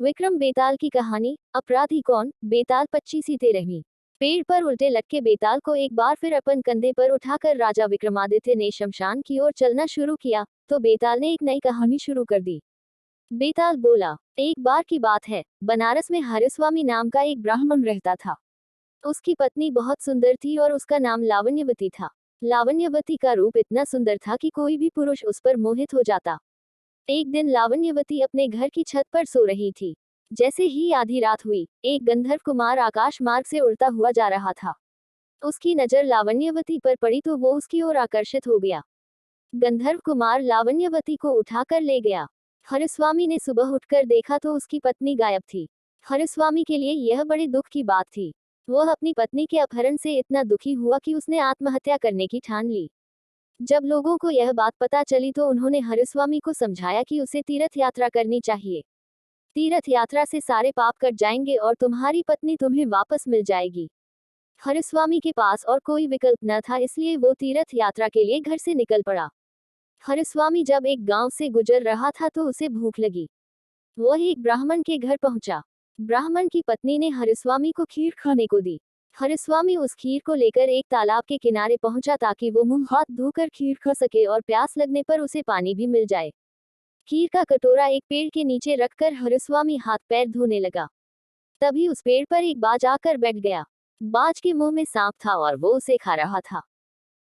विक्रम बेताल की कहानी। अपराधी कौन? बेताल 25 13वीं। पेड़ पर उल्टे लटके बेताल को एक बार फिर अपन कंधे पर उठाकर राजा विक्रमादित्य ने शमशान की ओर चलना शुरू किया तो बेताल ने एक नई कहानी शुरू कर दी। बेताल बोला, एक बार की बात है, बनारस में हरिस्वामी नाम का एक ब्राह्मण रहता था। उसकी पत्नी बहुत सुंदर थी और उसका नाम लावण्यवती था। लावण्यवती का रूप इतना सुंदर था कि कोई भी पुरुष उस पर मोहित हो जाता। एक दिन लावण्यवती अपने घर की छत पर सो रही थी। जैसे ही आधी रात हुई, एक गंधर्व कुमार आकाश मार्ग से उड़ता हुआ जा रहा था। उसकी नजर लावण्यवती पर पड़ी तो वो उसकी ओर आकर्षित हो गया। गंधर्व कुमार लावण्यवती को उठाकर ले गया। हरिस्वामी ने सुबह उठकर देखा तो उसकी पत्नी गायब थी। हरिस्वामी के लिए यह बड़े दुख की बात थी। वह अपनी पत्नी के अपहरण से इतना दुखी हुआ कि उसने आत्महत्या करने की ठान ली। जब लोगों को यह बात पता चली तो उन्होंने हरिस्वामी को समझाया कि उसे तीर्थ यात्रा करनी चाहिए। तीर्थ यात्रा से सारे पाप कट जाएंगे और तुम्हारी पत्नी तुम्हें वापस मिल जाएगी। हरिस्वामी के पास और कोई विकल्प न था, इसलिए वो तीर्थ यात्रा के लिए घर से निकल पड़ा। हरिस्वामी जब एक गांव से गुजर रहा था तो उसे भूख लगी। वह एक ब्राह्मण के घर पहुंचा। ब्राह्मण की पत्नी ने हरिस्वामी को खीर खाने को दी। हरिस्वामी उस खीर को लेकर एक तालाब के किनारे पहुंचा ताकि वो मुंह हाथ धोकर खीर खा सके और प्यास लगने पर उसे पानी भी मिल जाए। खीर का कटोरा एक पेड़ के नीचे रखकर हरिस्वामी हाथ पैर धोने लगा। तभी उस पेड़ पर एक बाज आकर बैठ गया। बाज के मुंह में सांप था और वो उसे खा रहा था।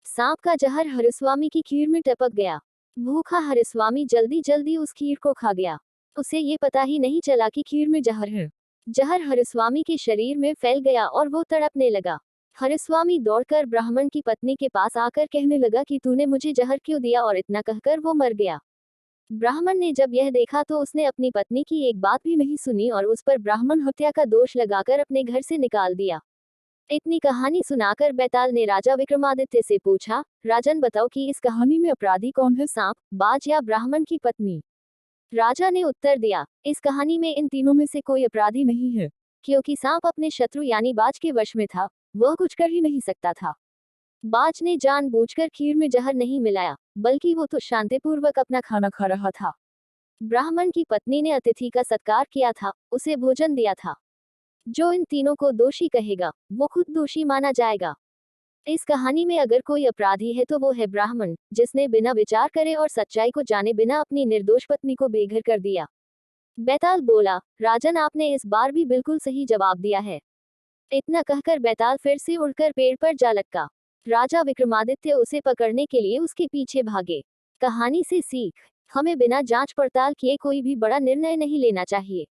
सांप का जहर हरिस्वामी की खीर में टपक गया। भूखा हरिस्वामी जल्दी जल्दी उस खीर को खा गया। उसे ये पता ही नहीं चला कि खीर में जहर है। जहर हरिस्वामी के शरीर में फैल गया और वो तड़पने लगा। हरिस्वामी दौड़कर ब्राह्मण की पत्नी के पास आकर कहने लगा कि तूने मुझे जहर क्यों दिया, और इतना कहकर वो मर गया। ब्राह्मण ने जब यह देखा तो उसने अपनी पत्नी की एक बात भी नहीं सुनी और उस पर ब्राह्मण हत्या का दोष लगाकर अपने घर से निकाल दिया। इतनी कहानी सुनाकर बेताल ने राजा विक्रमादित्य से पूछा, राजन बताओ कि इस कहानी में अपराधी कौन है, सांप, बाज या ब्राह्मण की पत्नी? राजा ने उत्तर दिया, इस कहानी में इन तीनों में से कोई अपराधी नहीं है, क्योंकि सांप अपने शत्रु यानी बाज के वश में था। वह कुछ कर ही नहीं सकता था। बाज ने जानबूझकर खीर में जहर नहीं मिलाया, बल्कि वो तो शांतिपूर्वक अपना खाना खा रहा था। ब्राह्मण की पत्नी ने अतिथि का सत्कार किया था, उसे भोजन दिया था। जो इन तीनों को दोषी कहेगा, वो खुद दोषी माना जाएगा। इस कहानी में अगर कोई अपराधी है तो वो है ब्राह्मण, जिसने बिना विचार करे और सच्चाई को जाने बिना अपनी निर्दोष पत्नी को बेघर कर दिया। बेताल बोला, राजन आपने इस बार भी बिल्कुल सही जवाब दिया है। इतना कहकर बेताल फिर से उड़कर पेड़ पर जा लटका। राजा विक्रमादित्य उसे पकड़ने के लिए उसके पीछे भागे। कहानी से सीख, हमें बिना जांच पड़ताल किए कोई भी बड़ा निर्णय नहीं लेना चाहिए।